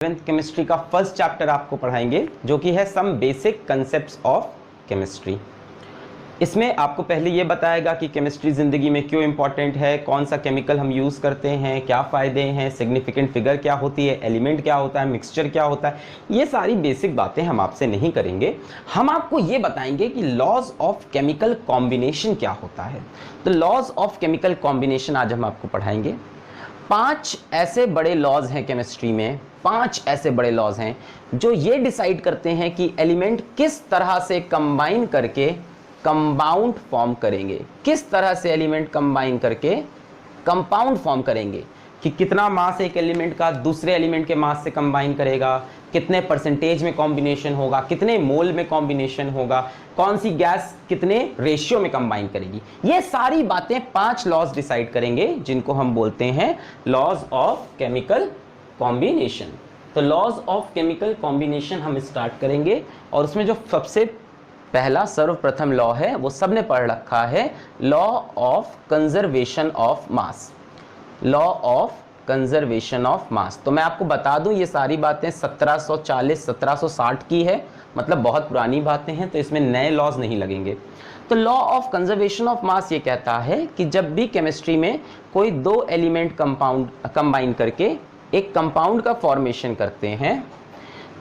Chemistry का first chapter आपको पढ़ाएंगे जो कि है some basic concepts of chemistry. इसमें आपको पहले ये बताएगा कि केमिस्ट्री ज़िंदगी में क्यों इंपॉर्टेंट है, कौन सा केमिकल हम यूज़ करते हैं, क्या फ़ायदे हैं, सिग्निफिकेंट फिगर क्या होती है, एलिमेंट क्या होता है, मिक्सचर क्या होता है। ये सारी बेसिक बातें हम आपसे नहीं करेंगे। हम आपको ये बताएंगे कि लॉज ऑफ केमिकल कॉम्बिनेशन क्या होता है। तो लॉज ऑफ केमिकल कॉम्बिनेशन आज हम आपको पढ़ाएंगे। 5 ऐसे बड़े लॉज हैं केमिस्ट्री में, 5 ऐसे बड़े लॉज हैं जो ये डिसाइड करते हैं कि एलिमेंट किस तरह से कंबाइन करके कंपाउंड फॉर्म करेंगे, किस तरह से एलिमेंट कंबाइन करके कंपाउंड फॉर्म करेंगे, कि कितना मास एक एलिमेंट का दूसरे एलिमेंट के मास से कंबाइन करेगा, कितने परसेंटेज में कॉम्बिनेशन होगा, कितने मोल में कॉम्बिनेशन होगा, कौन सी गैस कितने रेशियो में कंबाइन करेगी। ये सारी बातें 5 लॉज डिसाइड करेंगे जिनको हम बोलते हैं लॉज ऑफ केमिकल कॉम्बिनेशन। तो लॉज ऑफ केमिकल कॉम्बिनेशन हम स्टार्ट करेंगे और उसमें जो सबसे पहला सर्वप्रथम लॉ है वो सबने पढ़ रखा है, law of conservation of mass. Law of conservation of मास। तो मैं आपको बता दूं ये सारी बातें 1740-1760 की है, मतलब बहुत पुरानी बातें हैं, तो इसमें नए लॉज नहीं लगेंगे। तो लॉ ऑफ कंजर्वेशन ऑफ मास ये कहता है कि जब भी केमिस्ट्री में कोई 2 एलिमेंट कंबाइन करके एक कंपाउंड का फॉर्मेशन करते हैं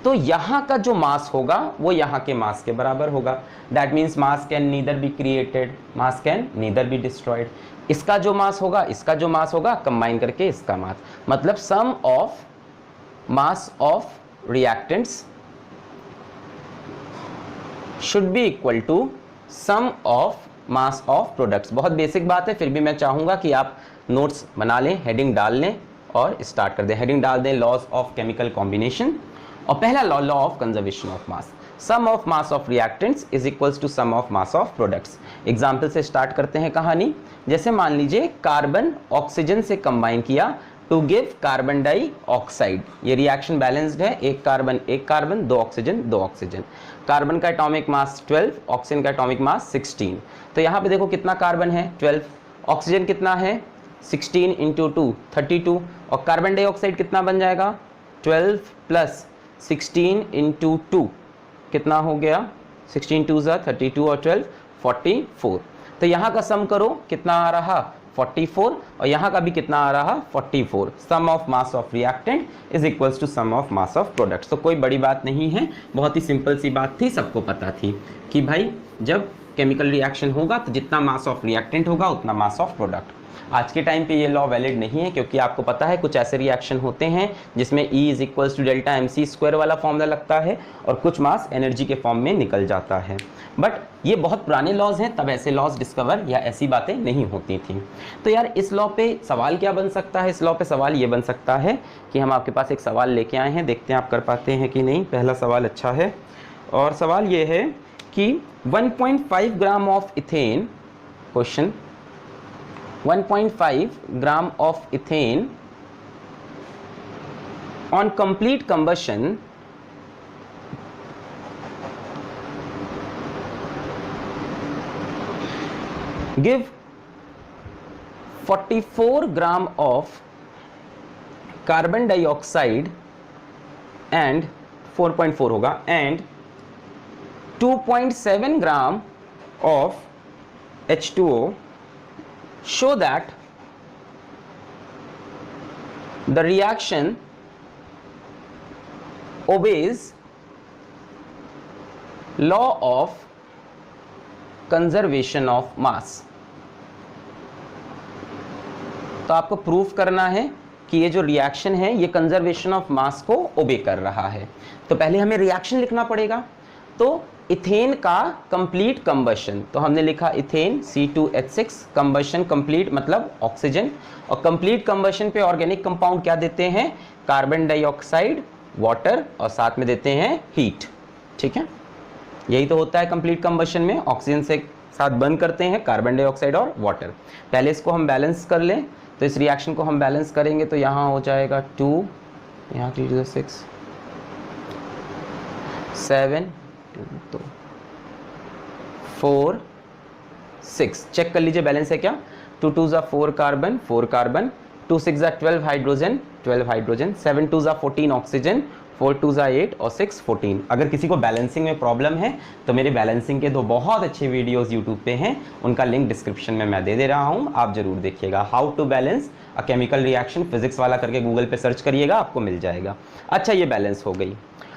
तो यहाँ का जो मास होगा वो यहाँ के मास के बराबर होगा। That means mass can neither be created, mass can neither be destroyed. इसका जो मास होगा, इसका जो मास होगा, कंबाइन करके इसका मास, मतलब sum of mass of reactants should be equal to sum of mass of products. बहुत बेसिक बात है, फिर भी मैं चाहूंगा कि आप नोट्स बना लें, हेडिंग डाल लें और स्टार्ट कर दें। हेडिंग डाल दें लॉज ऑफ केमिकल कॉम्बिनेशन और पहला law, law of conservation of mass. Sum of mass of reactants is equals to sum of mass of products. Example से स्टार्ट करते हैं कहानी। जैसे मान लीजिए कार्बन ऑक्सीजन से कंबाइन किया टू गिव कार्बन डाइऑक्साइड। ये रिएक्शन बैलेंस्ड है, एक कार्बन 2 ऑक्सीजन 2 ऑक्सीजन। कार्बन का एटॉमिक मास 12, ऑक्सीजन का एटॉमिक मास 16। तो यहाँ पे देखो कितना कार्बन है 12, ऑक्सीजन कितना है 16 इंटू 2 32, और कार्बन डाइऑक्साइड कितना बन जाएगा 12 प्लस 16 इंटू 2 कितना हो गया 16 2 ज़ा 32 और 12 44। तो यहाँ का सम करो कितना आ रहा 44 और यहाँ का भी कितना आ रहा 44। Sum of mass of reactant is equals to sum of mass of products. तो कोई बड़ी बात नहीं है, बहुत ही सिंपल सी बात थी, सबको पता थी कि भाई जब केमिकल रिएक्शन होगा तो जितना मास ऑफ रिएक्टेंट होगा उतना मास ऑफ प्रोडक्ट। आज के टाइम पे ये लॉ वैलिड नहीं है क्योंकि आपको पता है कुछ ऐसे रिएक्शन होते हैं जिसमें E is equals to delta MC² वाला फॉर्मूला लगता है और कुछ मास एनर्जी के फॉर्म में निकल जाता है। बट ये बहुत पुराने लॉज हैं, तब ऐसे लॉज डिस्कवर या ऐसी बातें नहीं होती थी। तो यार इस लॉ पे सवाल क्या बन सकता है? इस लॉ पे सवाल ये बन सकता है कि हम आपके पास एक सवाल लेके आए हैं, देखते हैं आप कर पाते हैं कि नहीं। पहला सवाल अच्छा है और सवाल ये है कि 1.5 gram of ethane, question 1.5 gram of ethane on complete combustion give 44 gram of carbon dioxide and 4.4 होगा and 2.7 gram of H2O, show that the reaction obeys law of conservation of mass। तो आपको प्रूफ करना है कि ये जो reaction है ये कंजर्वेशन ऑफ मास को ओबे कर रहा है। तो पहले हमें रिएक्शन लिखना पड़ेगा। तो इथेन का कंप्लीट कंबशन, तो हमने लिखा इथेन C2H6, कंबशन कंप्लीट मतलब ऑक्सीजन, और कंप्लीट कंबशन पे ऑर्गेनिक कंपाउंड क्या देते हैं, कार्बन डाइऑक्साइड, वाटर और साथ में देते हैं हीट। ठीक है, यही तो होता है कंप्लीट कंबशन में, ऑक्सीजन से साथ बर्न करते हैं कार्बन डाइऑक्साइड और वाटर। पहले इसको हम बैलेंस कर लें, तो इस रिएक्शन को हम बैलेंस करेंगे तो यहाँ हो जाएगा 2, यहाँ 6 7 2 4 6, चेक कर लीजिए बैलेंस है क्या। 2 2 ज़ा 4 कार्बन 4 कार्बन 2 6 जा 12 हाइड्रोजन, 12 हाइड्रोजन, 7 2 जा 14 ऑक्सीजन, 4 2 जा 8 और 6 14। अगर किसी को बैलेंसिंग में प्रॉब्लम है तो मेरे बैलेंसिंग के 2 बहुत अच्छे वीडियोस यूट्यूब पे हैं, उनका लिंक डिस्क्रिप्शन में मैं दे रहा हूँ, आप जरूर देखिएगा। How to balance a chemical reaction, physics वाला करके गूगल पे सर्च करिएगा, आपको मिल जाएगा। अच्छा, ये बैलेंस हो गई।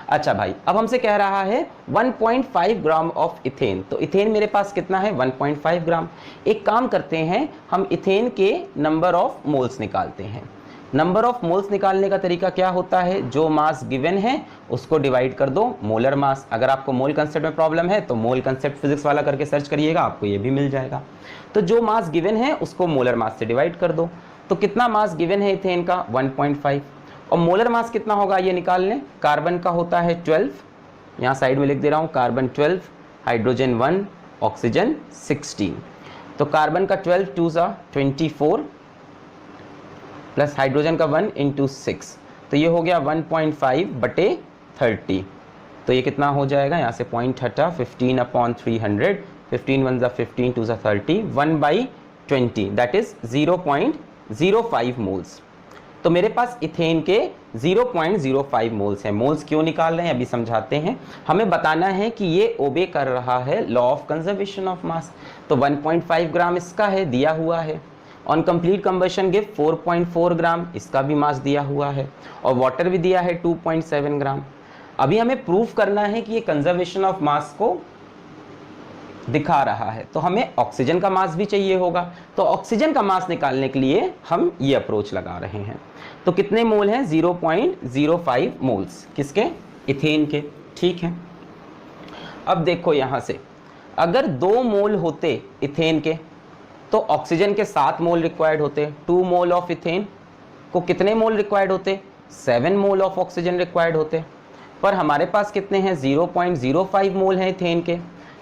अच्छा भाई, अब हमसे कह रहा है 1.5 ग्राम ऑफ इथेन, तो इथेन मेरे पास कितना है 1.5 ग्राम। एक काम करते हैं, हम इथेन के नंबर ऑफ मोल्स निकालते हैं। नंबर ऑफ मोल्स निकालने का तरीका क्या होता है, जो मास गिवन है उसको डिवाइड कर दो मोलर मास। अगर आपको मोल कंसेप्ट में प्रॉब्लम है तो मोल कंसेप्ट फिजिक्स वाला करके सर्च करिएगा, आपको ये भी मिल जाएगा। तो जो मास गिवन है उसको मोलर मास से डिवाइड कर दो। तो कितना मास गिवन है इथेन का 1.5, और मोलर मास कितना होगा ये निकाल लें। कार्बन का होता है 12, यहाँ साइड में लिख दे रहा हूँ, कार्बन 12, हाइड्रोजन 1, ऑक्सीजन 16। तो कार्बन का 12 2 जा 24 प्लस हाइड्रोजन का 1 × 6, तो ये हो गया 1.5/30। तो ये कितना हो जाएगा, यहाँ से पॉइंट हटा, 15/300, 15 1 जा 15 2 जा 30, 1/20 दैट इज 0.05 मोल्स। तो मेरे पास इथेन के 0.05 मोल्स हैं। मोल्स क्यों निकाल रहे हैं अभी समझाते हैं। हमें बताना है कि ये ओबे कर रहा है लॉ ऑफ कंजर्वेशन ऑफ मास। तो 1.5 ग्राम इसका है, दिया हुआ है। ऑन कंप्लीट कंबशन गिव 4.4 ग्राम, इसका भी मास दिया हुआ है, और वाटर भी दिया है 2.7 ग्राम। अभी हमें प्रूफ करना है कि ये कंजर्वेशन ऑफ मास को दिखा रहा है, तो हमें ऑक्सीजन का मास भी चाहिए होगा। तो ऑक्सीजन का मास निकालने के लिए हम ये अप्रोच लगा रहे हैं। तो कितने मोल हैं 0.05 मोल्स, किसके, इथेन के। ठीक है, अब देखो यहाँ से अगर 2 मोल होते इथेन के तो ऑक्सीजन के 7 मोल रिक्वायर्ड होते। 2 मोल ऑफ इथेन को कितने मोल रिक्वायर्ड होते, 7 मोल ऑफ ऑक्सीजन रिक्वायर्ड होते। पर हमारे पास कितने हैं 0.05 मोल हैं इथेन के,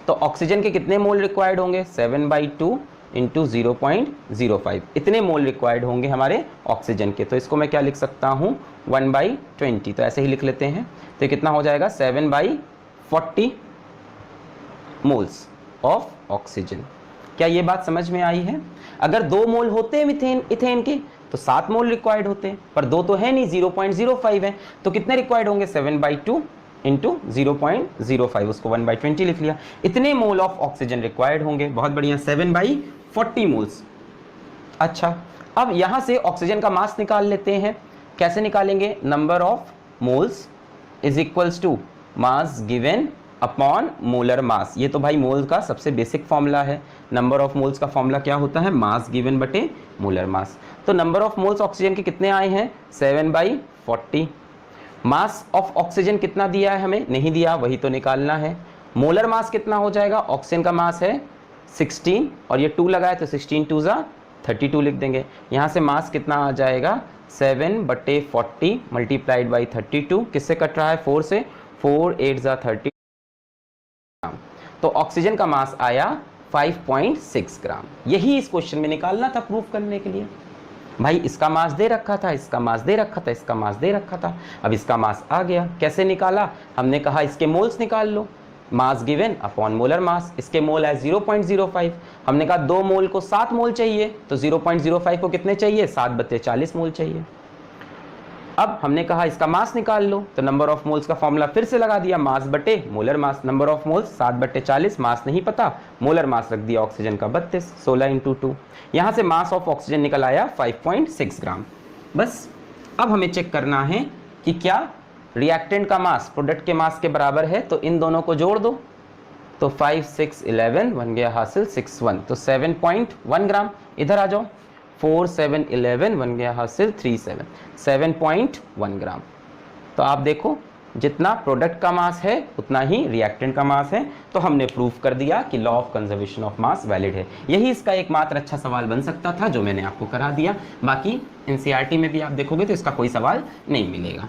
तो ऑक्सीजन के कितने मोल रिक्वायर्ड होंगे 7/2 × 0.05, इतने मोल रिक्वायर्ड होंगे हमारे ऑक्सीजन के। तो इसको मैं क्या लिख सकता हूँ 1/20, तो ऐसे ही लिख लेते हैं। तो कितना हो जाएगा 7/40 मोल्स ऑफ ऑक्सीजन। क्या ये बात समझ में आई है। अगर 2 मोल होते हैं इथेन के तो 7 मोल रिक्वायर्ड होते हैं, पर 2 तो है नहीं, 0.05 है, तो कितने रिक्वायर्ड होंगे 7/2 × 0.05, उसको 1/20 लिख लिया। इतने मोल ऑफ ऑक्सीजन रिक्वायर्ड होंगे। बहुत बढ़िया, 7/40 मोल्स। अच्छा, अब यहाँ से ऑक्सीजन का मास निकाल लेते हैं। कैसे निकालेंगे, number of moles is equals to mass given upon molar mass. ये तो भाई मोल का सबसे बेसिक फॉर्मूला है। नंबर ऑफ मोल्स का फॉर्मूला क्या होता है, मास गिवन बटे मोलर मास। तो नंबर ऑफ मोल्स ऑक्सीजन के कितने आए हैं 7/40। मास ऑफ ऑक्सीजन कितना दिया है हमें, नहीं दिया, वही तो निकालना है। मोलर मास कितना हो जाएगा, ऑक्सीजन का मास है 16 और ये 2 लगाए तो 16 2 जा 32 लिख देंगे। यहाँ से मास कितना आ जाएगा 7/40 मल्टीप्लाइड बाई 32, किससे कट रहा है 4 से, 4 8 जा 30। तो ऑक्सीजन का मास आया 5.6 ग्राम। यही इस क्वेश्चन में निकालना था प्रूफ करने के लिए। भाई इसका मास दे रखा था, इसका मास दे रखा था, इसका मास दे रखा था, अब इसका मास आ गया। कैसे निकाला, हमने कहा इसके मोल्स निकाल लो, mass given upon molar mass. इसके मोल है 0.05, हमने कहा 2 मोल को 7 मोल चाहिए, तो 0.05 को कितने चाहिए 7/40 मोल चाहिए। अब हमने कहा इसका मास निकाल लो, तो नंबर ऑफ मोल्स का फॉर्मूला फिर से लगा दिया, मास बटे molar mass. Number of moles 7/40, मास नहीं पता, मोलर मास रख दिया ऑक्सीजन का 32, 16 × 2। यहाँ से मास ऑफ ऑक्सीजन निकल आया 5.6 ग्राम। बस अब हमें चेक करना है कि क्या रिएक्टेंट का मास प्रोडक्ट के मास के बराबर है, तो इन दोनों को जोड़ दो। तो 5 6 11 बन गया हासिल 61, तो 7.1 ग्राम। इधर आ जाओ, 4 7 11 बन गया हासिल 37, 7.1 ग्राम। तो आप देखो जितना प्रोडक्ट का मास है उतना ही रिएक्टेंट का मास है। तो हमने प्रूफ कर दिया कि law of conservation of mass valid है। यही इसका एकमात्र अच्छा सवाल बन सकता था जो मैंने आपको करा दिया। बाकी एनसीईआरटी में भी आप देखोगे तो इसका कोई सवाल नहीं मिलेगा।